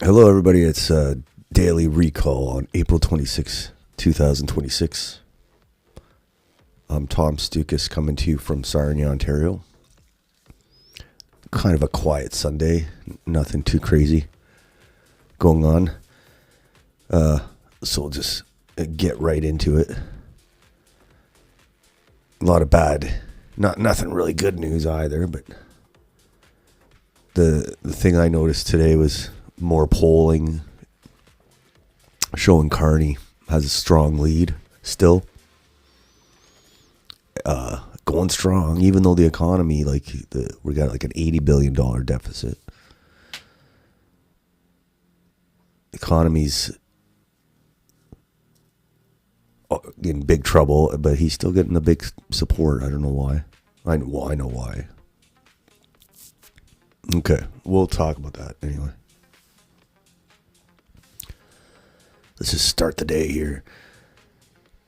Hello, everybody. It's Daily Recall on April 26, 2026. I'm Tom Stoukas coming to you from Sarnia, Ontario. Kind of a quiet Sunday. Nothing too crazy going on. So we'll just get right into it. A lot of bad, nothing really good news either, but the thing I noticed today was more polling showing Carney has a strong lead still. Going strong, even though the economy, we got like an $80 billion deficit. Economy's in big trouble, but he's still getting the big support. I don't know why. I know why. Okay, we'll talk about that anyway. Let's just start the day here.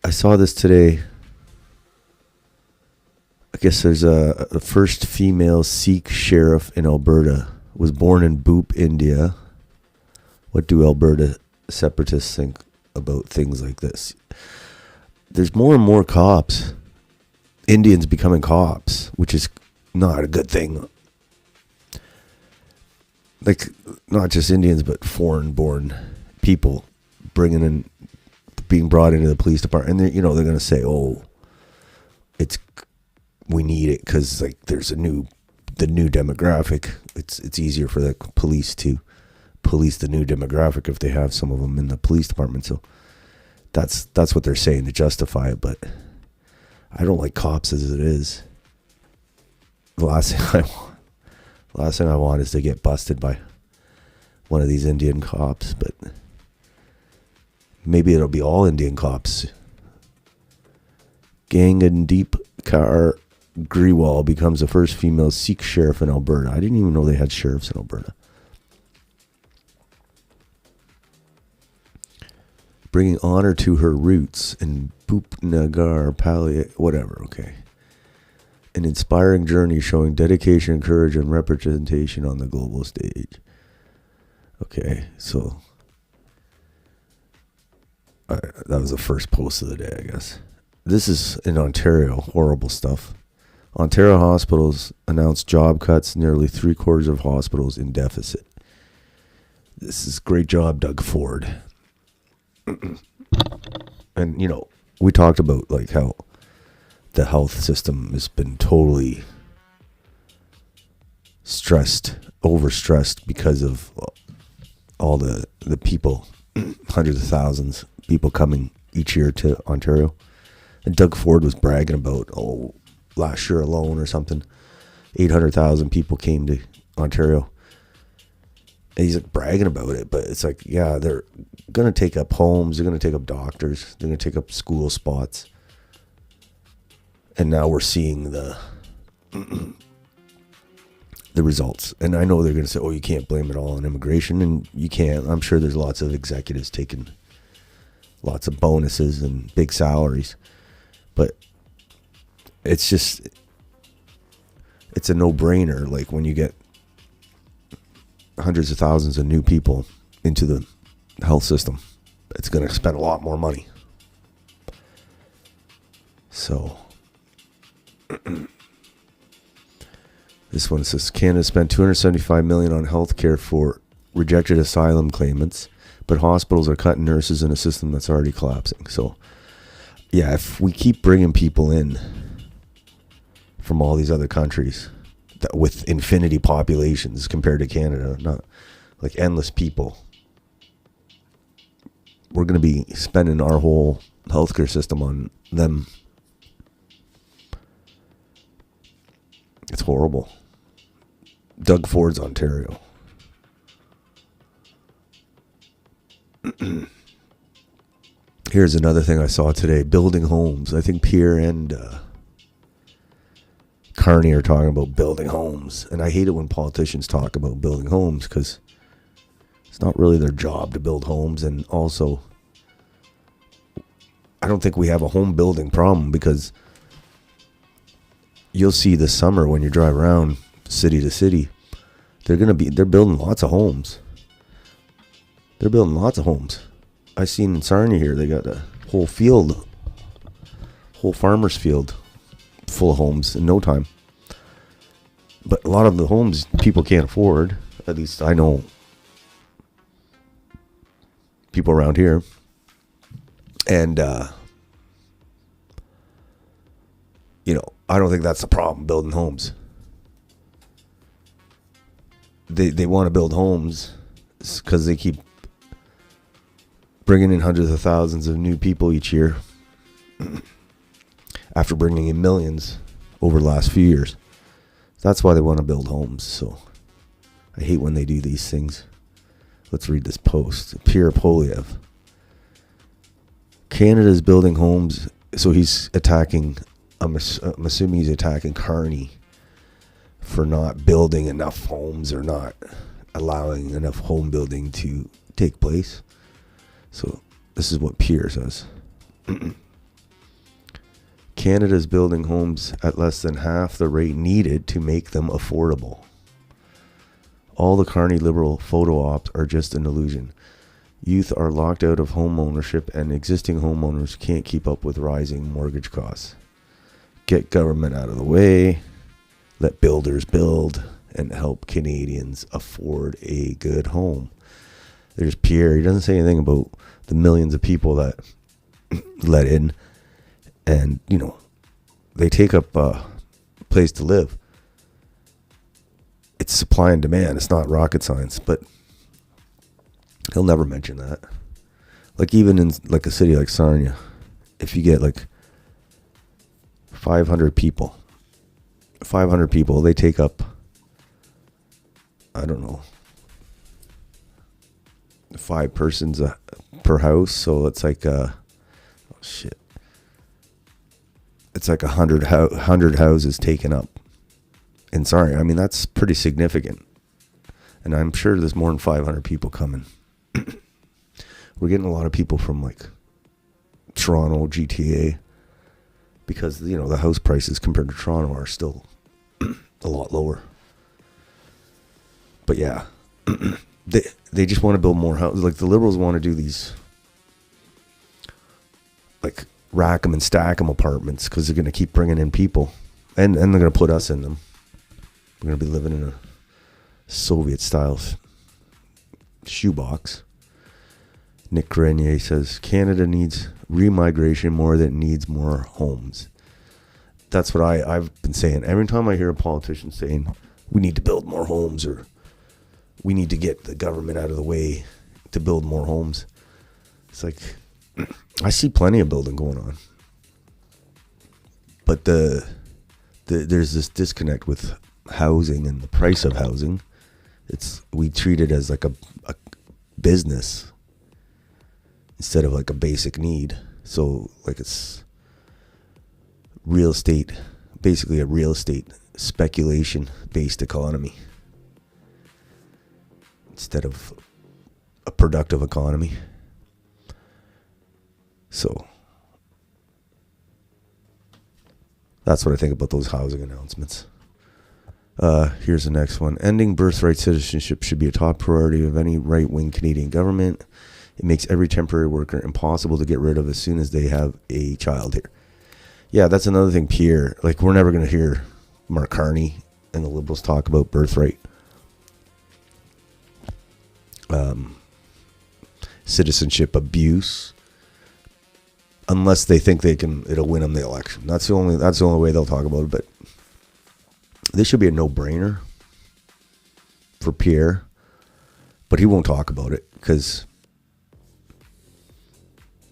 I saw this today. I guess there's a first female Sikh sheriff in Alberta. Was born in Boop, India. What do Alberta separatists think about things like this? There's more and more cops. Indians becoming cops, which is not a good thing. Like, not just Indians, but foreign-born people being brought into the police department, and they're going to say, "Oh, we need it because there's the new demographic. It's easier for the police to police the new demographic if they have some of them in the police department." So that's what they're saying to justify it. But I don't like cops as it is. The last thing I want is to get busted by one of these Indian cops, but maybe it'll be all Indian cops. Gangandeep Kaur Grewal becomes the first female Sikh sheriff in Alberta. I didn't even know they had sheriffs in Alberta. Bringing honor to her roots in Boopnagar, whatever, okay. An inspiring journey showing dedication, courage, and representation on the global stage. Okay, so that was the first post of the day, I guess. This is in Ontario. Horrible stuff. Ontario hospitals announced job cuts. Nearly 3/4 of hospitals in deficit. This is great job, Doug Ford. And, we talked about how the health system has been totally overstressed because of all the people, hundreds of thousands people coming each year to Ontario. And Doug Ford was bragging about, last year alone or something, 800,000 people came to Ontario. And he's bragging about it, but it's they're going to take up homes, they're going to take up doctors, they're going to take up school spots. And now we're seeing the results. And I know they're going to say, you can't blame it all on immigration, and you can't. I'm sure there's lots of executives taking lots of bonuses and big salaries. But it's a no-brainer. Like when you get hundreds of thousands of new people into the health system, it's going to spend a lot more money. So this one says Canada spent $275 million on healthcare for rejected asylum claimants, but hospitals are cutting nurses in a system that's already collapsing. So yeah, if we keep bringing people in from all these other countries with infinity populations compared to Canada, not like endless people, we're going to be spending our whole healthcare system on them. It's horrible. Doug Ford's Ontario. Here's another thing I saw today. Building homes. I think Pierre and Carney are talking about building homes. And I hate it when politicians talk about building homes because it's not really their job to build homes. And also, I don't think we have a home building problem because you'll see this summer when you drive around city to city, they're building lots of homes. They're building lots of homes. I seen in Sarnia here, they got a whole farmer's field full of homes in no time. But a lot of the homes people can't afford. At least I know people around here. And, I don't think that's the problem, building homes. They want to build homes because they keep bringing in hundreds of thousands of new people each year after bringing in millions over the last few years. That's why they want to build homes. So I hate when they do these things. Let's read this post. Pierre Poliev. Canada's building homes. So he's attacking, I'm assuming he's attacking Carney for not building enough homes or not allowing enough home building to take place. So this is what Pierre says. Canada's building homes at less than half the rate needed to make them affordable. All the Carney Liberal photo ops are just an illusion. Youth are locked out of home ownership and existing homeowners can't keep up with rising mortgage costs. Get government out of the way, let builders build, and help Canadians afford a good home. There's Pierre. He doesn't say anything about the millions of people that let in and, they take up a place to live. It's supply and demand. It's not rocket science, but he'll never mention that. Like even in like a city like Sarnia, if you get like 500 people, they take up, I don't know, 5 persons per house. So it's like, it's like 100 houses taken up in Sarnia. I mean, that's pretty significant. And I'm sure there's more than 500 people coming. We're getting a lot of people from like Toronto, GTA, because, the house prices compared to Toronto are still a lot lower. But yeah, they just want to build more houses. Like the Liberals want to do these, like, rack them and stack them apartments because they're going to keep bringing in people, and they're going to put us in them. We're going to be living in a Soviet-style shoebox. Nick Grenier says, Canada needs remigration more than it needs more homes. That's what I've been saying. Every time I hear a politician saying, we need to build more homes, or we need to get the government out of the way to build more homes, it's like, I see plenty of building going on. But there's this disconnect with housing and the price of housing. We treat it as like a business instead of like a basic need. So like it's real estate, basically a real estate speculation based economy instead of a productive economy. So that's what I think about those housing announcements. Here's the next one. Ending birthright citizenship should be a top priority of any right-wing Canadian government. It makes every temporary worker impossible to get rid of as soon as they have a child here. Yeah, that's another thing, Pierre. Like, we're never going to hear Mark Carney and the Liberals talk about birthright. Citizenship abuse. Unless they think it'll win them the election. That's the only way they'll talk about it. But this should be a no-brainer for Pierre. But he won't talk about it because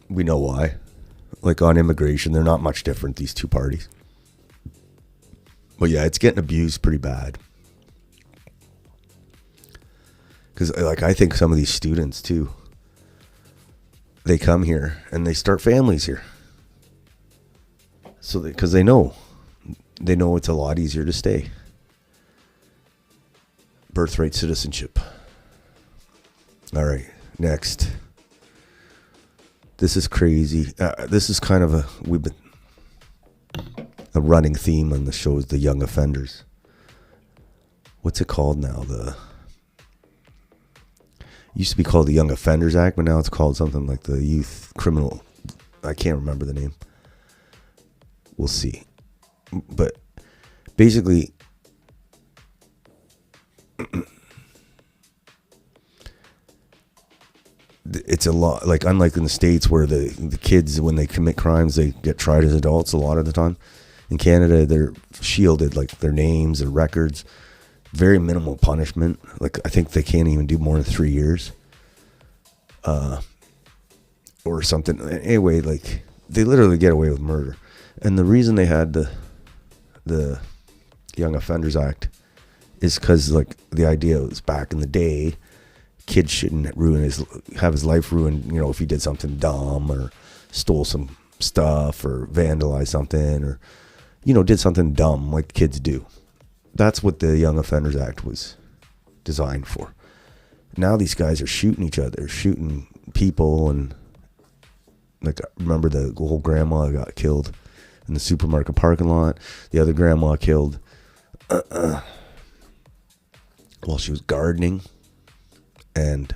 we know why. Like on immigration, they're not much different, these two parties. But yeah, it's getting abused pretty bad. Because like I think some of these students too, they come here and they start families here. So because they know it's a lot easier to stay. Birthright citizenship. All right, next. This is crazy. This is kind of a running theme on the show is the young offenders. What's it called now? It used to be called the Young Offenders Act, but now it's called something like the Youth Criminal. I can't remember the name. We'll see. But basically, it's a lot, like unlike in the States where the kids, when they commit crimes, they get tried as adults a lot of the time. In Canada, they're shielded, like their names, their records, very minimal punishment. Like I think they can't even do more than 3 years. Or something. Anyway, like they literally get away with murder. And the reason they had the Young Offenders Act is because like the idea was back in the day, kids shouldn't have his life ruined, you know, if he did something dumb or stole some stuff or vandalized something or, you know, did something dumb like kids do. That's what the Young Offenders Act was designed for. Now these guys are shooting each other, shooting people, and like remember the whole grandma got killed in the supermarket parking lot. The other grandma killed while she was gardening. And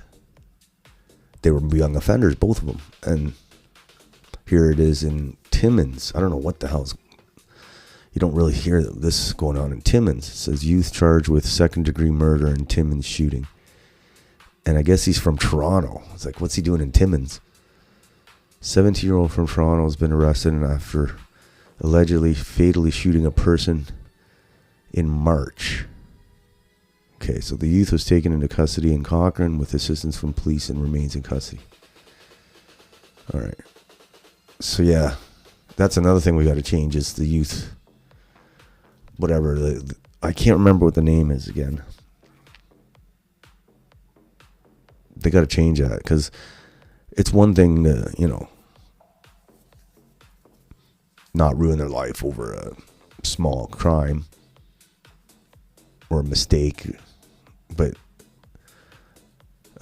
they were young offenders, both of them. And here it is in Timmins. I don't know what the hell's... You don't really hear this going on in Timmins. It says youth charged with second-degree murder in Timmins shooting. And I guess he's from Toronto. It's like, what's he doing in Timmins? 17-year-old from Toronto has been arrested after allegedly fatally shooting a person in March. Okay, so the youth was taken into custody in Cochrane with assistance from police and remains in custody. All right. So, yeah, that's another thing we got to change is the youth, whatever. I can't remember what the name is again. They got to change that because it's one thing to, you know, not ruin their life over a small crime or a mistake. But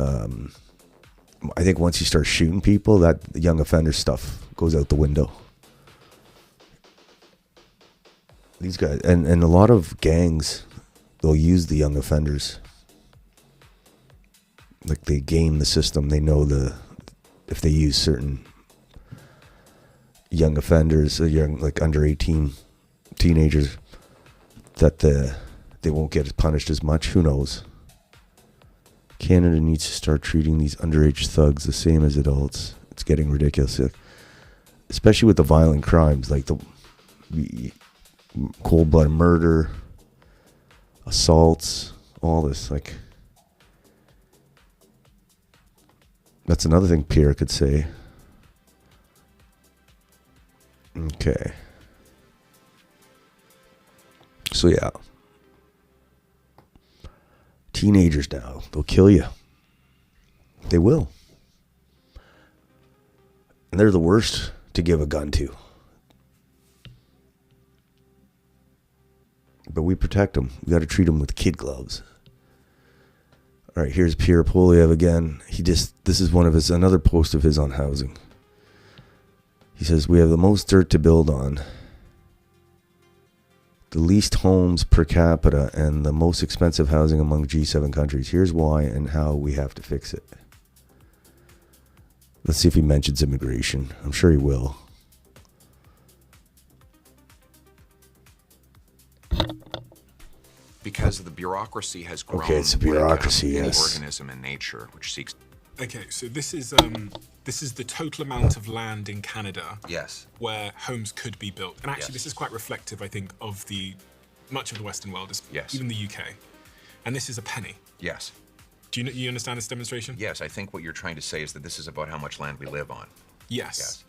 I think once you start shooting people, that young offender stuff goes out the window. These guys, and a lot of gangs, they'll use the young offenders. Like they game the system. They know if they use certain young offenders, young like under 18 teenagers, that they won't get punished as much. Who knows? Canada needs to start treating these underage thugs the same as adults. It's getting ridiculous, especially with the violent crimes like the cold-blooded murder, assaults, all this. Like, that's another thing Pierre could say. Okay. So yeah. Teenagers now, they'll kill you. They will. And they're the worst to give a gun to. But we protect them. We got to treat them with kid gloves. All right, here's Pierre Poilievre again. This is another post of his on housing. He says, we have the most dirt to build on, the least homes per capita, and the most expensive housing among G7 countries. Here's why and how we have to fix it. Let's see if he mentions immigration. I'm sure he will. Because the bureaucracy has grown. Okay, it's a bureaucracy, like, yes. Any organism in nature which seeks. Okay, so this is the total amount of land in Canada. Yes. Where homes could be built, and actually, Yes. this is quite reflective, I think, of much of the Western world, Yes. even the UK. And this is a penny. Yes. Do you understand this demonstration? Yes, I think what you're trying to say is that this is about how much land we live on. Yes. Yes.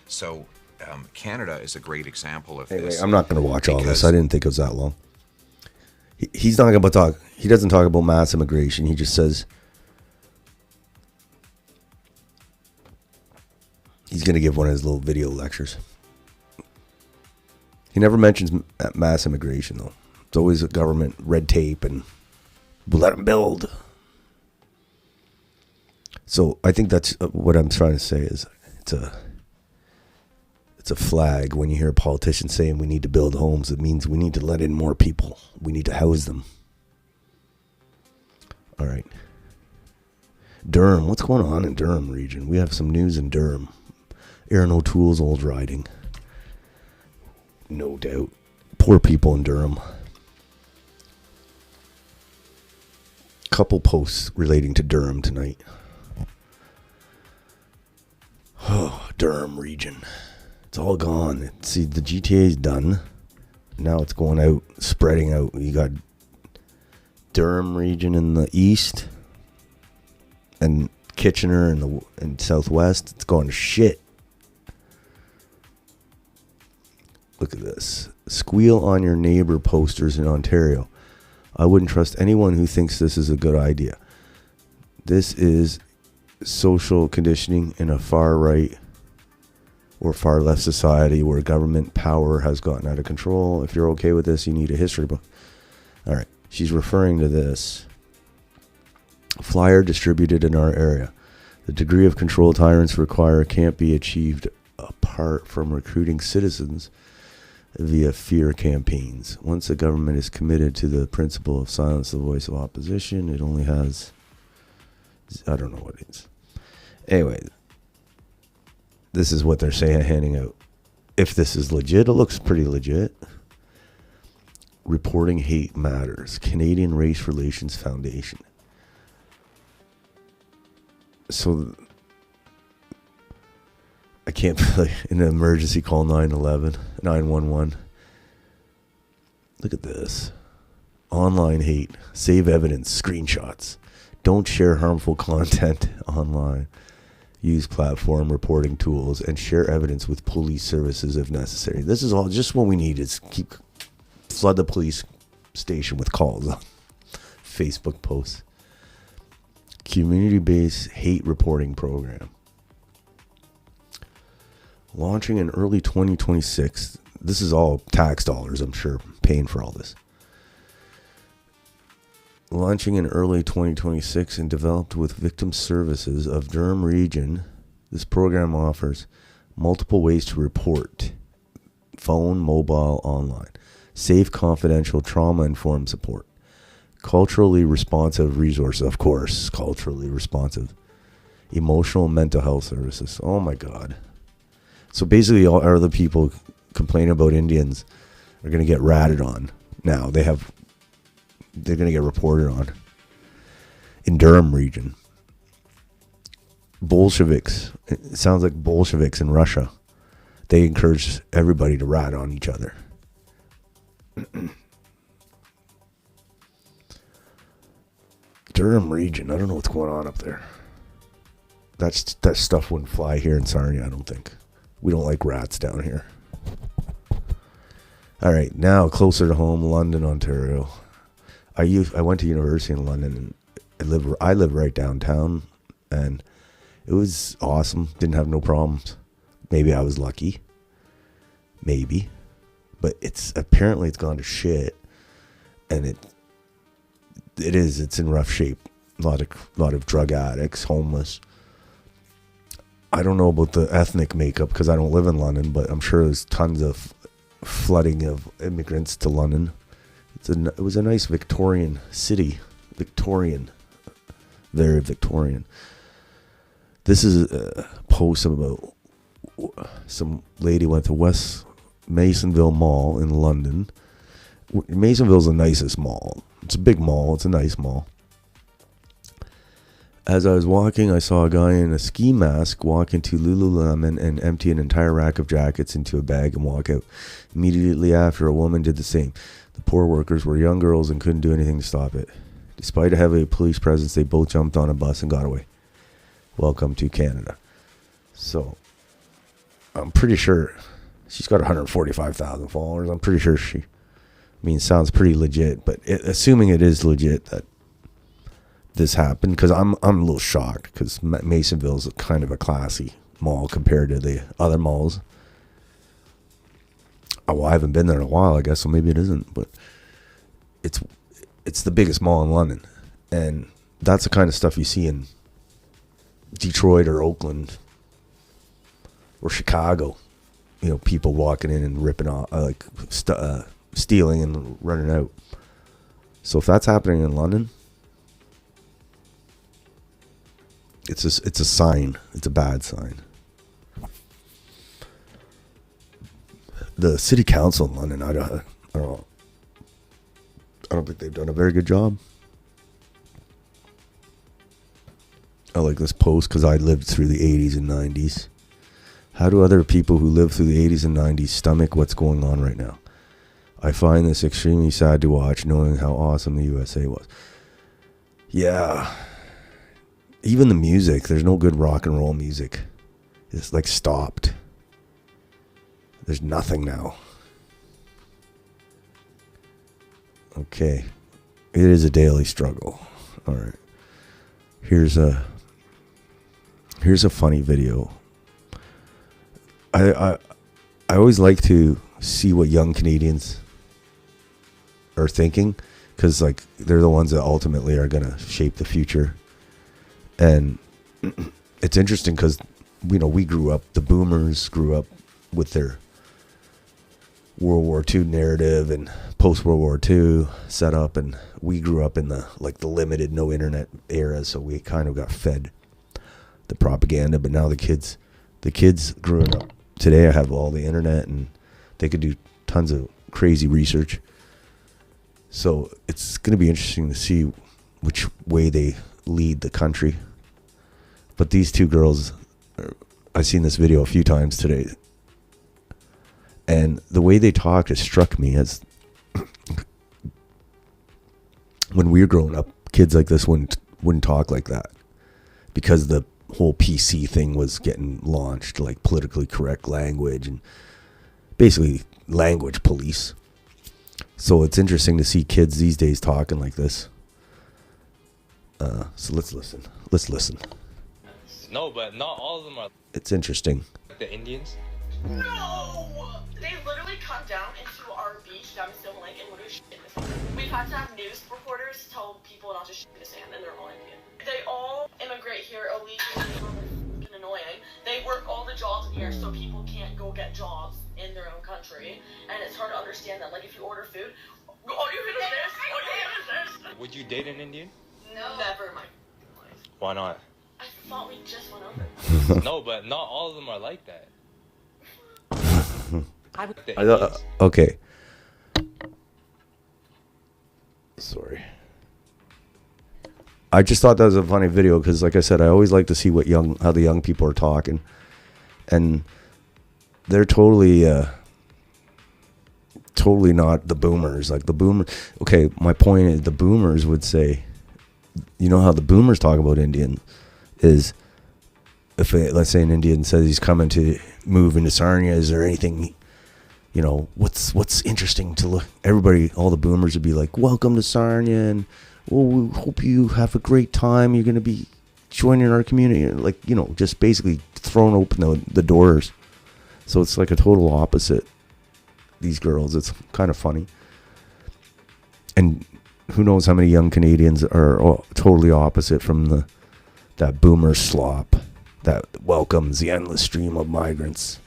So, Canada is a great example of Hey, this. wait, I'm not going to watch all this. because- I didn't think it was that long. He's not going to talk. He doesn't talk about mass immigration. He just says he's going to give one of his little video lectures. He never mentions mass immigration, though. It's always a government red tape and we'll let them build. So I think that's what I'm trying to say is it's a flag when you hear a politician saying we need to build homes. It means we need to let in more people. We need to house them. All right. Durham. What's going on in Durham region? We have some news in Durham. Aaron O'Toole's old riding. No doubt. Poor people in Durham. Couple posts relating to Durham tonight. Oh, Durham region. It's all gone. See, the GTA's done. Now it's going out, spreading out. You got Durham region in the east, and Kitchener in southwest. It's going to shit. Look at this. Squeal on your neighbor posters in Ontario. I wouldn't trust anyone who thinks this is a good idea. This is social conditioning in a far right or far left society where government power has gotten out of control. If you're okay with this, you need a history book. All right. She's referring to this. Flyer distributed in our area. The degree of control tyrants require can't be achieved apart from recruiting citizens via fear campaigns. Once the government is committed to the principle of silence the voice of opposition, it only has... I don't know what it is. Anyway, this is what they're saying, handing out. If this is legit, it looks pretty legit. Reporting hate matters. Canadian Race Relations Foundation. So, I can't play an emergency call 911. Look at this. Online hate. Save evidence. Screenshots. Don't share harmful content online. Use platform reporting tools and share evidence with police services if necessary. This is all just what we need is flood the police station with calls on Facebook posts. Community-based hate reporting program. Launching in early 2026. This is all tax dollars, I'm sure, paying for all this. Launching in early 2026 and developed with victim services of Durham region, this program offers multiple ways to report: phone, mobile, online. Safe, confidential, trauma-informed support. Culturally responsive resources, of course, culturally responsive. Emotional and mental health services. Oh my God. So basically all other people complaining about Indians are going to get ratted on now. They're going to get reported on. In Durham region. Bolsheviks. It sounds like Bolsheviks in Russia. They encourage everybody to rat on each other. Durham region. I don't know what's going on up there. That stuff wouldn't fly here in Sarnia, I don't think. We don't like rats down here. All right, now closer to home, London, Ontario. I went to university in London, and I live right downtown, and it was awesome. Didn't have no problems. Maybe I was lucky. Maybe. But apparently it's gone to shit, and it's in rough shape. A lot of drug addicts, homeless. I don't know about the ethnic makeup because I don't live in London, but I'm sure there's tons of flooding of immigrants to London. It was a nice Victorian city. Very Victorian. This is a post about some lady went to West Masonville Mall in London. Masonville's the nicest mall. It's a big mall. It's a nice mall. As I was walking, I saw a guy in a ski mask walk into Lululemon and empty an entire rack of jackets into a bag and walk out. Immediately after, a woman did the same. The poor workers were young girls and couldn't do anything to stop it. Despite a heavy police presence, they both jumped on a bus and got away. Welcome to Canada. So, I'm pretty sure she's got 145,000 followers. I'm pretty sure sounds pretty legit, but assuming it is legit that this happened, because I'm a little shocked, because Masonville's kind of a classy mall compared to the other malls. Oh, well, I haven't been there in a while, I guess, so maybe it isn't, but it's the biggest mall in London, and that's the kind of stuff you see in Detroit or Oakland or Chicago. You know, people walking in and ripping off, stealing and running out. So if that's happening in London, it's a sign. It's a bad sign. The city council in London, I don't think they've done a very good job. I like this post because I lived through the 80s and 90s. How do other people who lived through the 80s and 90s stomach what's going on right now? I find this extremely sad to watch, knowing how awesome the USA was. Yeah. Even the music, there's no good rock and roll music. It's like stopped. There's nothing now. Okay. It is a daily struggle. All right. Here's a funny video. I always like to see what young Canadians are thinking, because like they're the ones that ultimately are going to shape the future. And it's interesting because, you know, the boomers grew up with their World War II narrative and post-World War II setup, and we grew up in the limited no internet era, so we kind of got fed the propaganda. But now the kids growing up today have all the internet, and they could do tons of crazy research. So it's going to be interesting to see which way they lead the country. But these two girls, I've seen this video a few times today, and the way they talked, it struck me as when we were growing up, kids like this wouldn't talk like that, because the whole PC thing was getting launched, like politically correct language and basically language police. So it's interesting to see kids these days talking like this. So let's listen. No, but not all of them are It's interesting. like the Indians. No! They literally come down into our beach down in Silver Lake and literally shit in the sand. We've had to have news reporters tell people not to shit in the sand, and they're all Indian. They all immigrate here illegally, and they're annoying. They work all the jobs in here so people can't go get jobs in their own country, and it's hard to understand that. Like, if you order food, all you get is this, all you get is this. Would you date an Indian? No. Never in my life. Why not? I thought we just went over. No, but not all of them are like that. Like the I thought, Indians. okay. Sorry. I just thought that was a funny video because, like I said, I always like to see how the young people are talking, and they're totally not the boomers. Like the boomer. Okay, my point is the boomers would say, you know how the boomers talk about Indian is, let's say an Indian says he's coming to move into Sarnia, is there anything, you know, what's interesting to look? Everybody, all the boomers would be like, welcome to Sarnia, and well, we hope you have a great time. You're going to be joining our community. Like, you know, just basically throwing open the doors. So it's like a total opposite. These girls, it's kind of funny. And who knows how many young Canadians are totally opposite from that boomer slop. that welcomes the endless stream of migrants.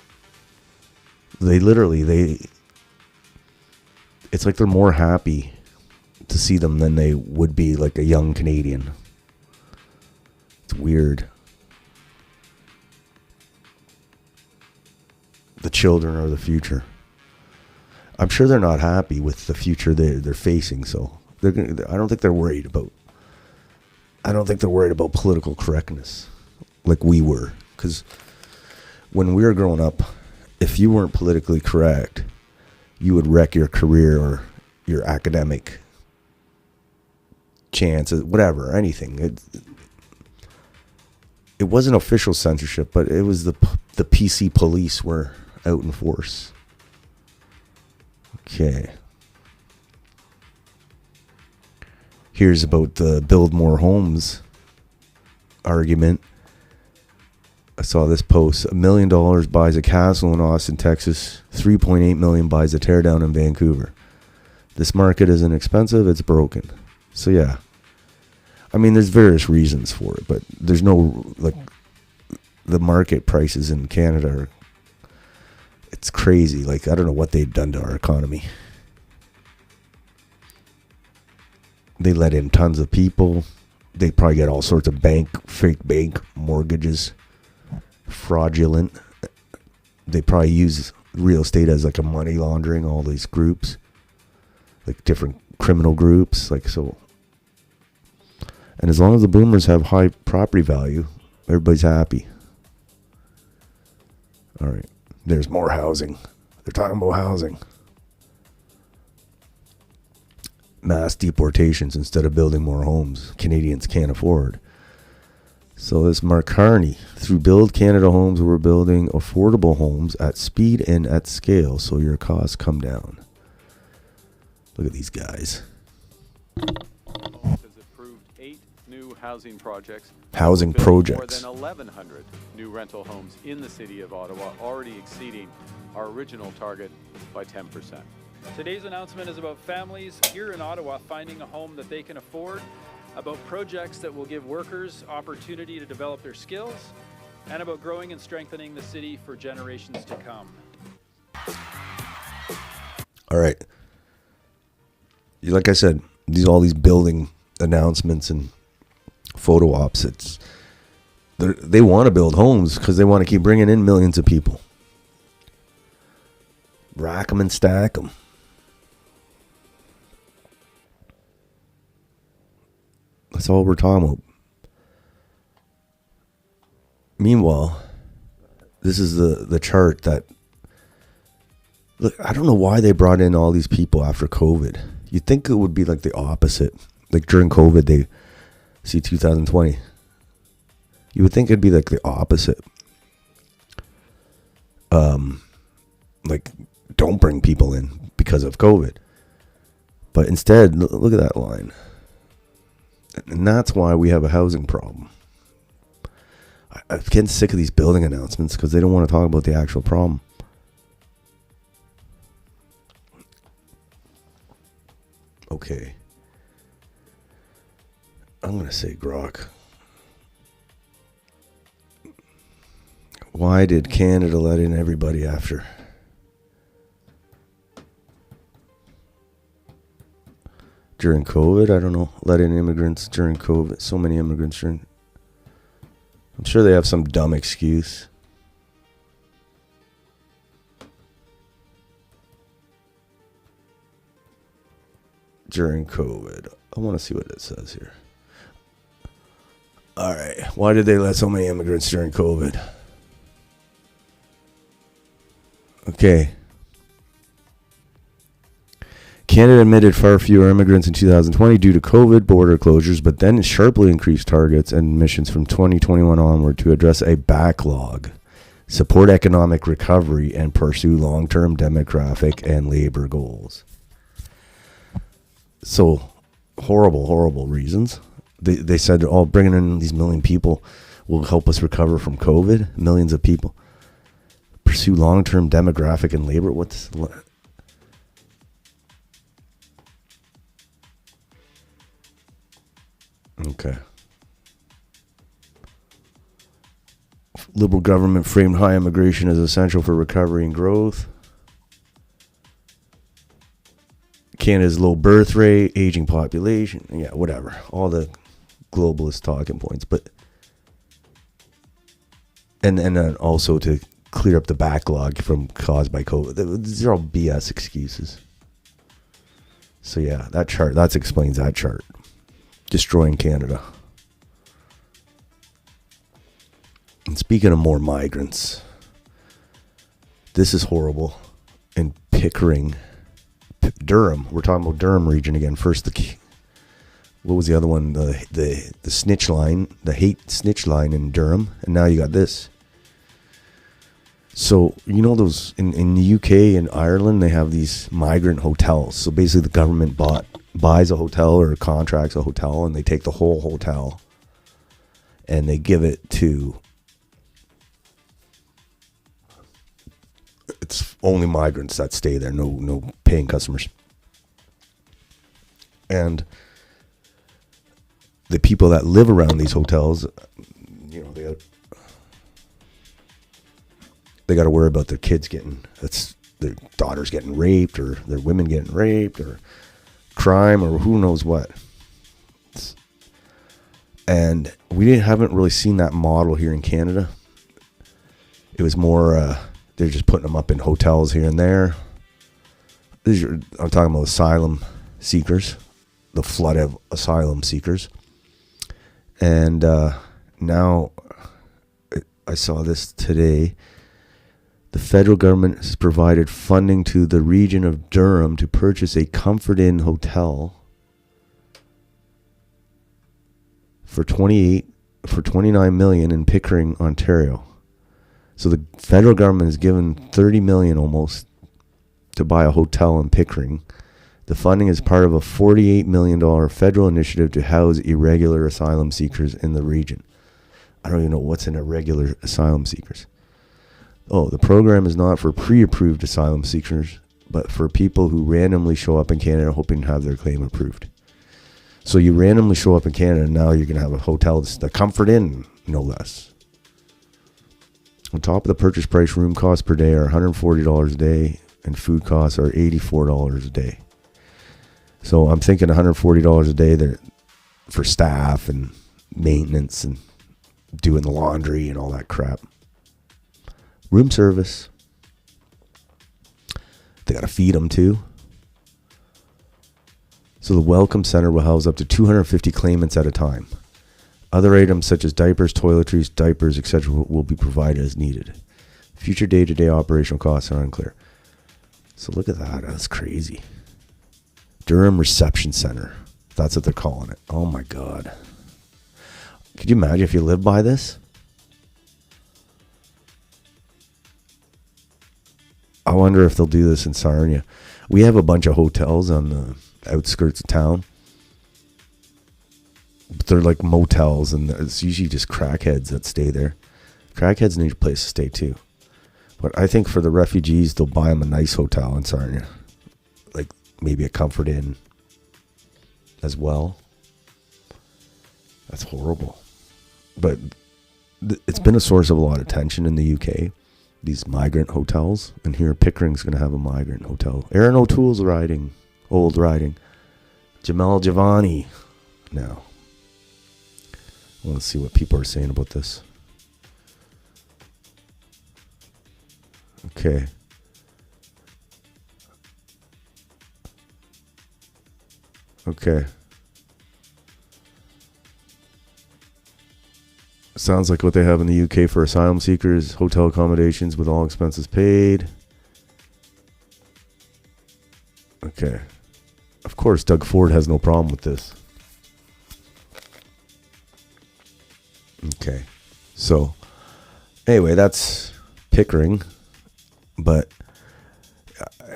It's like they're more happy to see them than they would be like a young Canadian. It's weird. The children are the future. I'm sure they're not happy with the future they're facing, so I don't think they're worried about political correctness like we were. Because when we were growing up, if you weren't politically correct, you would wreck your career or your academic chances, whatever, anything. It wasn't official censorship, but it was the PC police were out in force. Okay. Here's about the build more homes argument. I saw this post. $1 million buys a castle in Austin, Texas. $3.8 million buys a teardown in Vancouver. This market isn't expensive, it's broken. So yeah. I mean, there's various reasons for it, but there's no, like, the market prices in Canada are, it's crazy. Like, I don't know what they've done to our economy. They let in tons of people. They probably get all sorts of fake bank mortgages. Fraudulent. They probably use real estate as like a money laundering, all these groups. Like different criminal groups. Like, so. And as long as the boomers have high property value, everybody's happy. All right. There's more housing. They're talking about housing. Mass deportations instead of building more homes Canadians can't afford. So this Mark Carney, through Build Canada Homes, we're building affordable homes at speed and at scale so your costs come down. Look at these guys. Has approved 8 new housing projects. Housing projects. More than 1,100 new rental homes in the city of Ottawa, already exceeding our original target by 10%. Today's announcement is about families here in Ottawa finding a home that they can afford, about projects that will give workers opportunity to develop their skills, and about growing and strengthening the city for generations to come. All right. Like I said, all these building announcements and photo ops, they want to build homes because they want to keep bringing in millions of people. Rack them and stack them. That's all we're talking about. Meanwhile, this is the chart that... Look, I don't know why they brought in all these people after COVID. You'd think it would be like the opposite. Like during COVID, they... See, 2020. You would think it'd be like the opposite. Like, don't bring people in because of COVID. But instead, look at that line. And that's why we have a housing problem. I'm getting sick of these building announcements because they don't want to talk about the actual problem. Okay. I'm going to say Grok. Why did Canada let in everybody after? During COVID? I don't know. Let in immigrants during COVID. So many immigrants during... I'm sure they have some dumb excuse. During COVID. I want to see what it says here. All right. Why did they let so many immigrants during COVID? Okay. Canada admitted far fewer immigrants in 2020 due to COVID border closures, but then sharply increased targets and admissions from 2021 onward to address a backlog, support economic recovery, and pursue long-term demographic and labor goals. So, horrible reasons. They said, oh, bringing in these million people will help us recover from COVID. Millions of people. Pursue long-term demographic and labor. What's... Okay. Liberal government framed high immigration as essential for recovery and growth. Canada's low birth rate, aging population. Yeah, whatever. All the globalist talking points. But and then also to clear up the backlog from caused by COVID. These are all BS excuses. So yeah, that chart, that explains that chart. Destroying Canada. And speaking of more migrants, this is horrible. In Pickering, Durham, we're talking about Durham region again. First, what was the other one? The snitch line, the hate snitch line in Durham, and now you got this. So you know those in the UK and Ireland, they have these migrant hotels. So basically, the government buys a hotel or contracts a hotel, and they take the whole hotel, and they give it to. It's only migrants that stay there, no paying customers. And the people that live around these hotels, you know, they got to worry about their kids their daughters getting raped, or their women getting raped, or crime, or who knows what. And we haven't really seen that model here in Canada. It was more... they're just putting them up in hotels here and there. I'm talking about asylum seekers, the flood of asylum seekers. And now, I saw this today. The federal government has provided funding to the region of Durham to purchase a Comfort Inn hotel for $29 million in Pickering, Ontario. So the federal government has given $30 million almost to buy a hotel in Pickering. The funding is part of a $48 million federal initiative to house irregular asylum seekers in the region. I don't even know what's an irregular asylum seekers. Oh, the program is not for pre-approved asylum seekers, but for people who randomly show up in Canada hoping to have their claim approved. So you randomly show up in Canada, and now you're going to have a hotel, the Comfort Inn, no less. On top of the purchase price, room costs per day are $140 a day, and food costs are $84 a day. So I'm thinking $140 a day there for staff and maintenance and doing the laundry and all that crap. Room service. They got to feed them too. So the Welcome Center will house up to 250 claimants at a time. Other items such as diapers, toiletries, diapers, etc. will be provided as needed. Future day-to-day operational costs are unclear. So look at that. That's crazy. Durham Reception Center. That's what they're calling it. Oh my God. Could you imagine if you lived by this? I wonder if they'll do this in Sarnia. We have a bunch of hotels on the outskirts of town. But they're like motels, and it's usually just crackheads that stay there. Crackheads need a place to stay too. But I think for the refugees, they'll buy them a nice hotel in Sarnia. Like maybe a Comfort Inn as well. That's horrible. But it's been a source of a lot of tension in the UK. These migrant hotels. And here Pickering's going to have a migrant hotel. Aaron O'Toole's riding. Jamel Giovanni now. I want to see what people are saying about this. Okay. Sounds like what they have in the UK for asylum seekers, hotel accommodations with all expenses paid. Okay. Of course, Doug Ford has no problem with this. Okay. So, anyway, that's Pickering. But,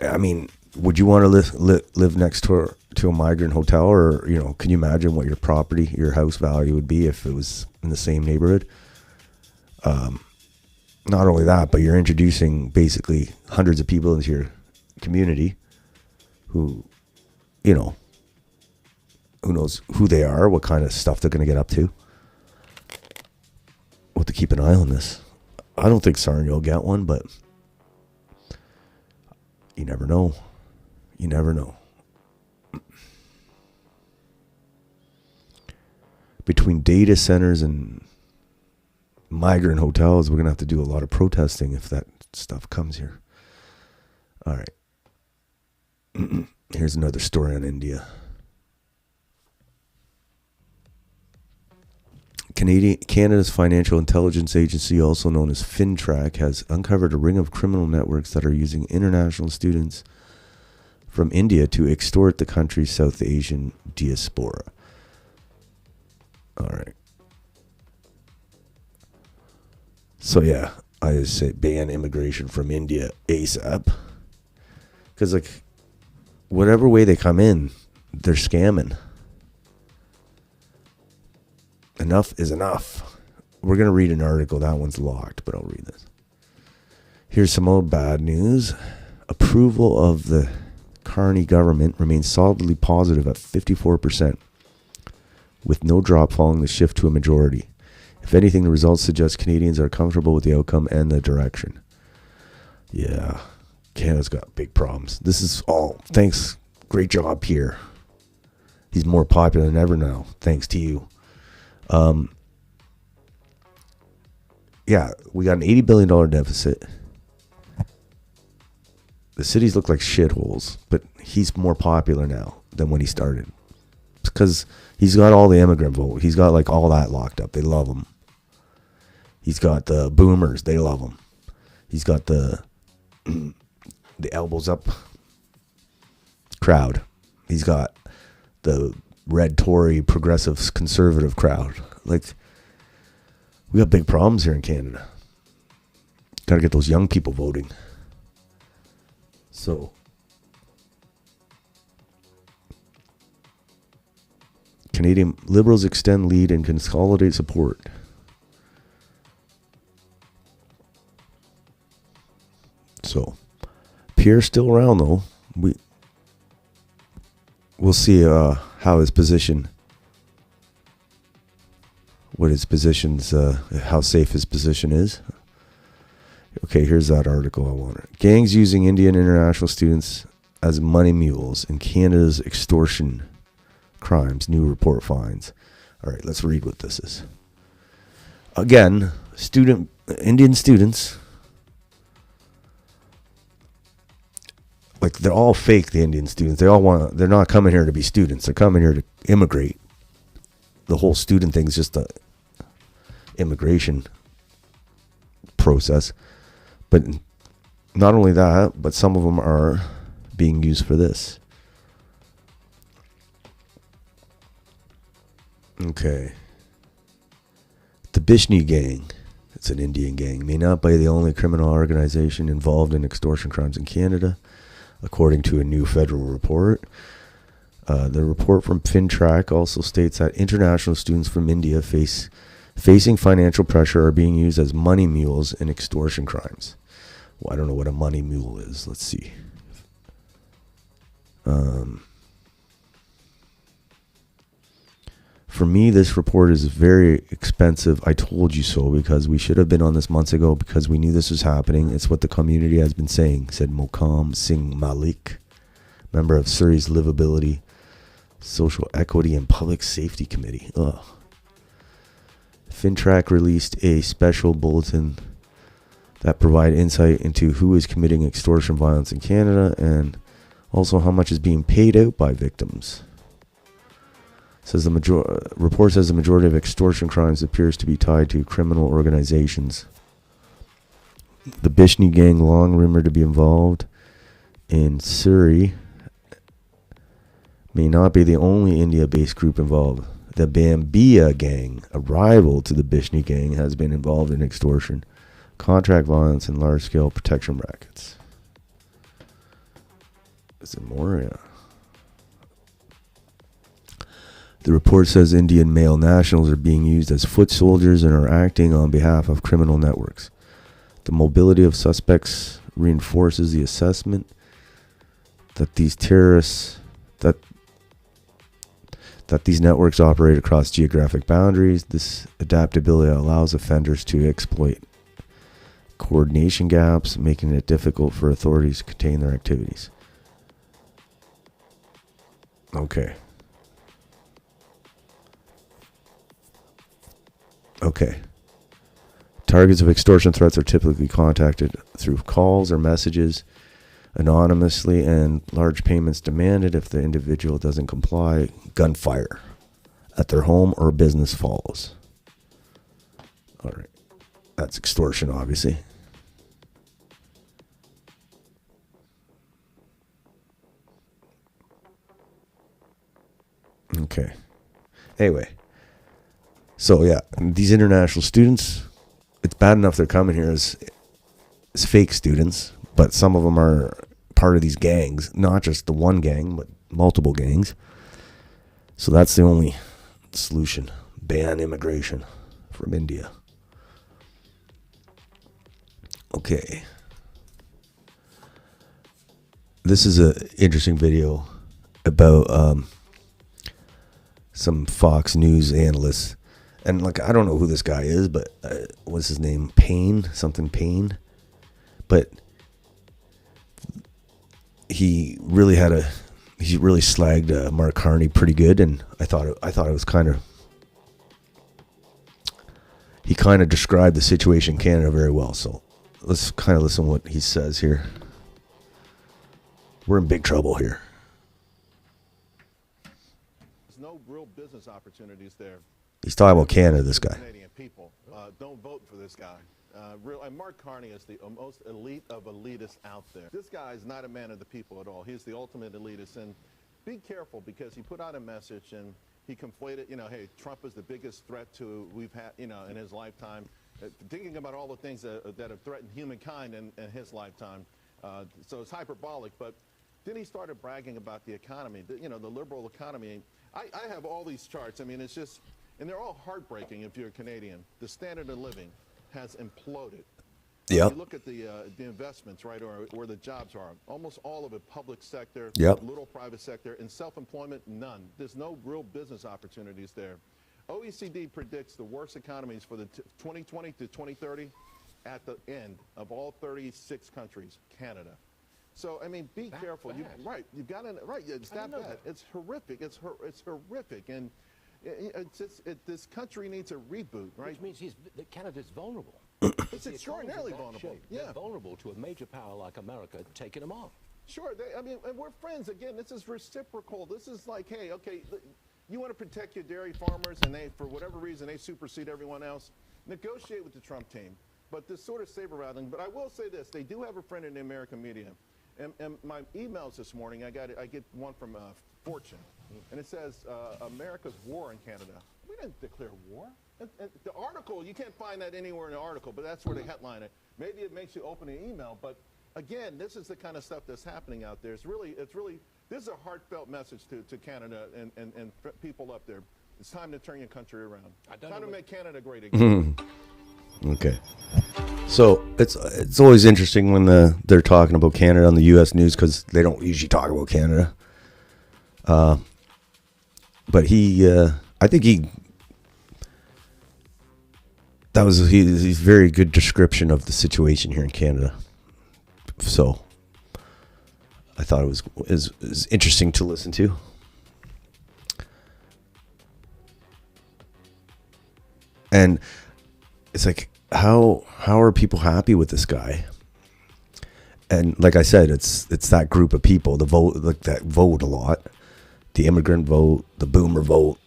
I mean, would you want to live next to a migrant hotel? Or, you know, can you imagine what your house value would be if it was in the same neighborhood? Not only that, but you're introducing basically hundreds of people into your community who, you know, who knows who they are, what kind of stuff they're going to get up to. We'll have to keep an eye on this. I don't think Sarnia will get one, but you never know. You never know. Between data centers and migrant hotels, we're going to have to do a lot of protesting if that stuff comes here. All right. Here's another story on India. Canada's Financial Intelligence Agency, also known as FinTrack, has uncovered a ring of criminal networks that are using international students from India to extort the country's South Asian diaspora. All right. So yeah, I just say ban immigration from India ASAP. Because like, whatever way they come in, they're scamming. Enough is enough. We're going to read an article. That one's locked, but I'll read this. Here's some old bad news. Approval of the Carney government remains solidly positive at 54%, with no drop following the shift to a majority. If anything, the results suggest Canadians are comfortable with the outcome and the direction. Yeah, Canada's got big problems. This is all thanks. Great job here. He's more popular than ever now, thanks to you. Yeah, we got an $80 billion deficit. The cities look like shitholes, but he's more popular now than when he started. Because he's got all the immigrant vote. He's got like all that locked up. They love him. He's got the boomers. They love him. He's got the elbows up crowd. He's got the red Tory progressive conservative crowd. Like, we got big problems here in Canada. Got to get those young people voting. So, Canadian Liberals extend lead and consolidate support. So, Pierre's still around though. We'll see how his position, how safe his position is. Okay, here's that article I wanted. Gangs using Indian international students as money mules in Canada's extortion crimes, new report finds. All right, let's read what this is. Again, Indian students, like, they're all fake, the Indian students. They're not coming here to be students. They're coming here to immigrate. The whole student thing is just a immigration process. But not only that, but some of them are being used for this. Okay. The Bishni gang, it's an Indian gang, may not be the only criminal organization involved in extortion crimes in Canada, according to a new federal report. The report from FinTrack also states that international students from India facing financial pressure are being used as money mules in extortion crimes. Well, I don't know what a money mule is. Let's see. For me, this report is very expensive. I told you so, because we should have been on this months ago, because we knew this was happening. It's what the community has been saying, said Mokam Singh Malik, member of Surrey's Livability, Social Equity and Public Safety Committee. Ugh. FinTrack released a special bulletin that provide insight into who is committing extortion violence in Canada and also how much is being paid out by victims. Report says the majority of extortion crimes appears to be tied to criminal organizations. The Bishni gang, long rumored to be involved in Surrey, may not be the only India-based group involved. The Bambia gang, a rival to the Bishni gang, has been involved in extortion, contract violence, and large-scale protection rackets. Is there more? Yeah. The report says Indian male nationals are being used as foot soldiers and are acting on behalf of criminal networks. The mobility of suspects reinforces the assessment that these these networks operate across geographic boundaries. This adaptability allows offenders to exploit coordination gaps, making it difficult for authorities to contain their activities. Okay. Targets of extortion threats are typically contacted through calls or messages anonymously, and large payments demanded if the individual doesn't comply. Gunfire at their home or business follows. All right. That's extortion, obviously. Okay. Anyway. So, yeah, these international students, it's bad enough they're coming here as fake students, but some of them are part of these gangs, not just the one gang, but multiple gangs. So that's the only solution. Ban immigration from India. Okay. This is an interesting video about some Fox News analysts. And, like, I don't know who this guy is, but what's his name? Payne? Something Payne? But he really slagged Mark Carney pretty good, and I thought it was kind of, he kind of described the situation in Canada very well. So let's kind of listen to what he says here. We're in big trouble here. There's no real business opportunities there. He's talking about Canada, this guy. Canadian people don't vote for this guy. And Mark Carney is the most elite of elitists out there. This guy is not a man of the people at all. He's the ultimate elitist. And be careful, because he put out a message and he conflated, hey, Trump is the biggest threat we've had, in his lifetime. Thinking about all the things that have threatened humankind in his lifetime. So it's hyperbolic. But then he started bragging about the economy, the liberal economy. I have all these charts. I mean, it's just, and they're all heartbreaking if you're a Canadian. The standard of living has imploded. Yep. You look at the investments, right, or where the jobs are. Almost all of it public sector, yep. Little private sector, and self-employment, none. There's no real business opportunities there. OECD predicts the worst economies for the 2020 to 2030 at the end of all 36 countries, Canada. So, I mean, be careful. You've got to, right, it's that bad. It's horrific. It's horrific. And this country needs a reboot, right? Which means Canada's vulnerable. It's extraordinarily vulnerable. Yeah. They're vulnerable to a major power like America taking them on. Sure. And we're friends. Again, this is reciprocal. This is like, hey, okay, you want to protect your dairy farmers, and they, for whatever reason, they supersede everyone else. Negotiate with the Trump team. But this sort of saber rattling. But I will say this: they do have a friend in the American media. And my emails this morning, I get one from Fortune, and it says America's war in Canada. We didn't declare war. And the article, you can't find that anywhere in the article, but that's where they headline it. Maybe it makes you open an email, but again, this is the kind of stuff that's happening out there. It's really, this is a heartfelt message to Canada and people up there. It's time to turn your country around. Time to make Canada great again. Okay. So it's always interesting when they're talking about Canada on the U.S. news, because they don't usually talk about Canada. But I think he's very good description of the situation here in Canada. So I thought it was interesting to listen to. And it's like, how are people happy with this guy? And like I said, it's that group of people, the vote, like that vote a lot, the immigrant vote, the boomer vote,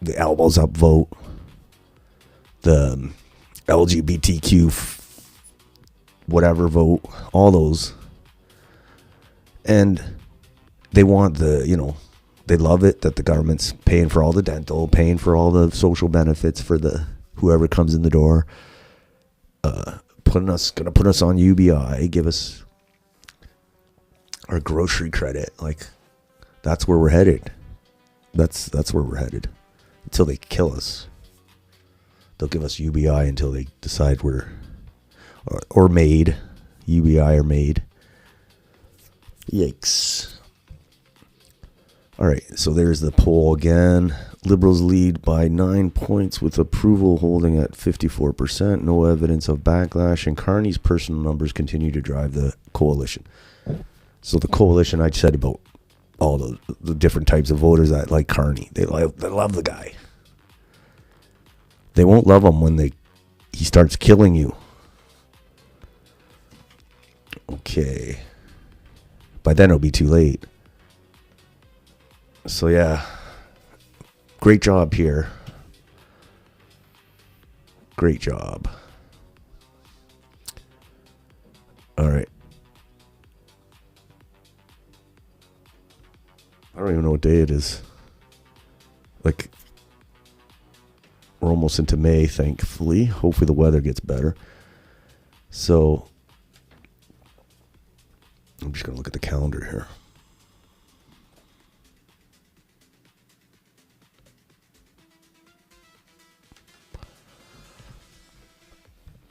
the elbows up vote, the LGBTQ whatever vote, all those. And they want they love it that the government's paying for all the dental, paying for all the social benefits for whoever comes in the door. Gonna put us on UBI, give us our grocery credit. Like, that's where we're headed. That's where we're headed until they kill us. They'll give us UBI until they decide we're or MAID, UBI or MAID. Yikes. All right, so there's the poll again. Liberals lead by 9 points with approval holding at 54%. No evidence of backlash. And Carney's personal numbers continue to drive the coalition. So the coalition, I said about all the different types of voters that like Carney. They love the guy. They won't love him when he starts killing you. Okay. By then it'll be too late. So yeah. Great job here. Great job. All right. I don't even know what day it is. Like, we're almost into May, thankfully. Hopefully the weather gets better. So, I'm just going to look at the calendar here.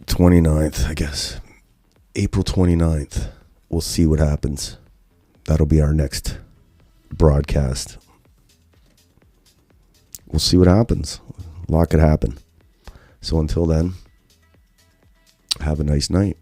'29th, I guess. April 29th. We'll see what happens. That'll be our next broadcast. We'll see what happens. A lot could happen. So until then, have a nice night.